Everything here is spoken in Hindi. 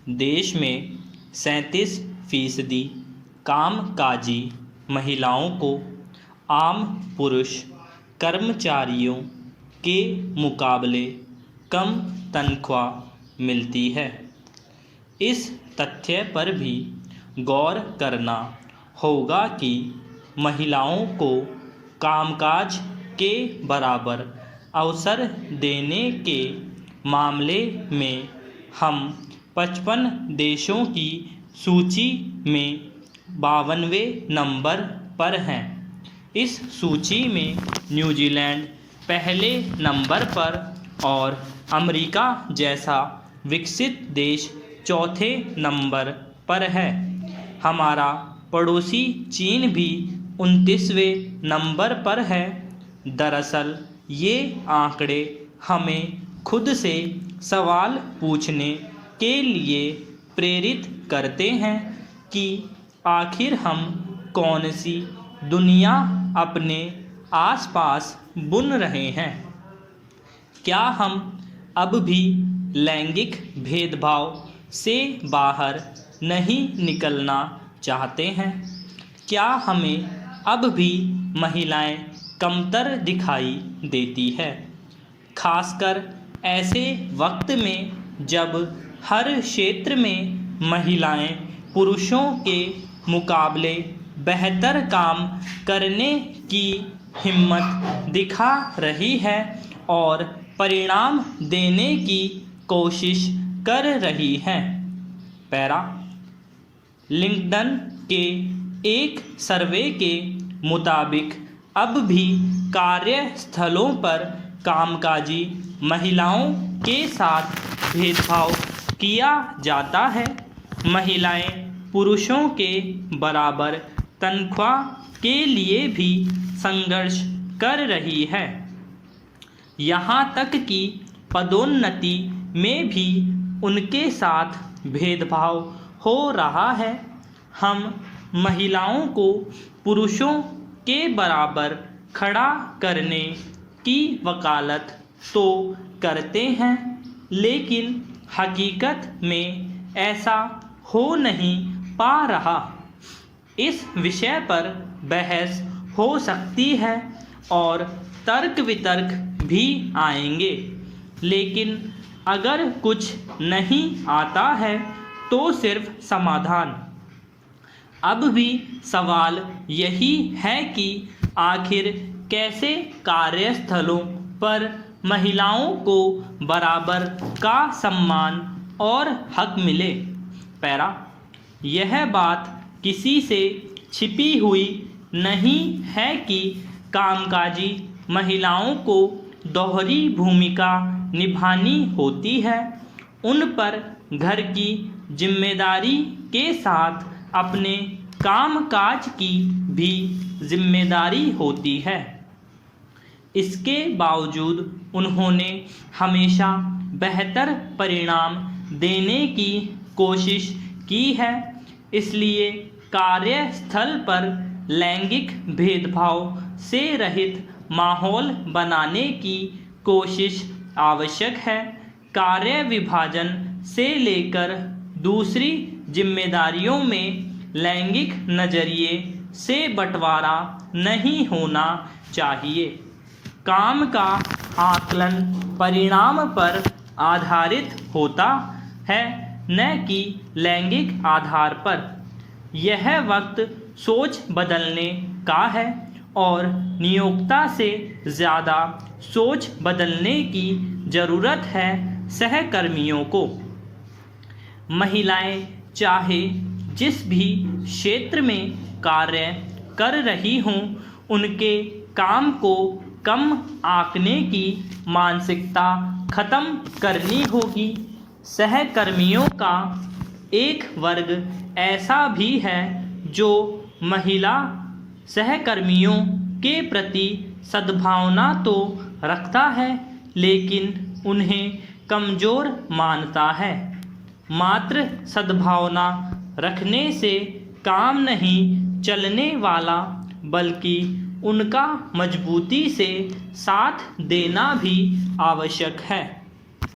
देश में 37% कामकाजी महिलाओं को आम पुरुष कर्मचारियों के मुकाबले कम तनख्वाह मिलती है। इस तथ्य पर भी गौर करना होगा कि महिलाओं को कामकाज के बराबर अवसर देने के मामले में हम 55 देशों की सूची में 52वें नंबर पर हैं। इस सूची में न्यूजीलैंड पहले नंबर पर और अमेरिका जैसा विकसित देश चौथे नंबर पर है। हमारा पड़ोसी चीन भी 29वें नंबर पर है। दरअसल ये आंकड़े हमें खुद से सवाल पूछने के लिए प्रेरित करते हैं कि आखिर हम कौन सी दुनिया अपने आसपास बुन रहे हैं। क्या हम अब भी लैंगिक भेदभाव से बाहर नहीं निकलना चाहते हैं? क्या हमें अब भी महिलाएं कमतर दिखाई देती है, खासकर ऐसे वक्त में जब हर क्षेत्र में महिलाएं पुरुषों के मुकाबले बेहतर काम करने की हिम्मत दिखा रही है और परिणाम देने की कोशिश कर रही हैं। पैरा लिंक्डइन के एक सर्वे के मुताबिक अब भी कार्यस्थलों पर कामकाजी महिलाओं के साथ भेदभाव किया जाता है। महिलाएं पुरुषों के बराबर तनख्वाह के लिए भी संघर्ष कर रही है। यहाँ तक कि पदोन्नति में भी उनके साथ भेदभाव हो रहा है। हम महिलाओं को पुरुषों के बराबर खड़ा करने की वकालत तो करते हैं, लेकिन हकीकत में ऐसा हो नहीं पा रहा। इस विषय पर बहस हो सकती है और तर्क वितर्क भी आएंगे, लेकिन अगर कुछ नहीं आता है तो सिर्फ समाधान। अब भी सवाल यही है कि आखिर कैसे कार्यस्थलों पर महिलाओं को बराबर का सम्मान और हक मिले। पैरा यह बात किसी से छिपी हुई नहीं है कि कामकाजी महिलाओं को दोहरी भूमिका निभानी होती है। उन पर घर की जिम्मेदारी के साथ अपने कामकाज की भी जिम्मेदारी होती है। इसके बावजूद उन्होंने हमेशा बेहतर परिणाम देने की कोशिश की है। इसलिए कार्यस्थल पर लैंगिक भेदभाव से रहित माहौल बनाने की कोशिश आवश्यक है। कार्य विभाजन से लेकर दूसरी जिम्मेदारियों में लैंगिक नज़रिए से बंटवारा नहीं होना चाहिए। काम का आकलन परिणाम पर आधारित होता है, न कि लैंगिक आधार पर। यह वक्त सोच बदलने का है और नियोक्ता से ज़्यादा सोच बदलने की ज़रूरत है सहकर्मियों को। महिलाएं चाहे जिस भी क्षेत्र में कार्य कर रही हों, उनके काम को कम आंकने की मानसिकता खत्म करनी होगी। सहकर्मियों का एक वर्ग ऐसा भी है जो महिला सहकर्मियों के प्रति सद्भावना तो रखता है, लेकिन उन्हें कमज़ोर मानता है। मात्र सद्भावना रखने से काम नहीं चलने वाला, बल्कि उनका मजबूती से साथ देना भी आवश्यक है।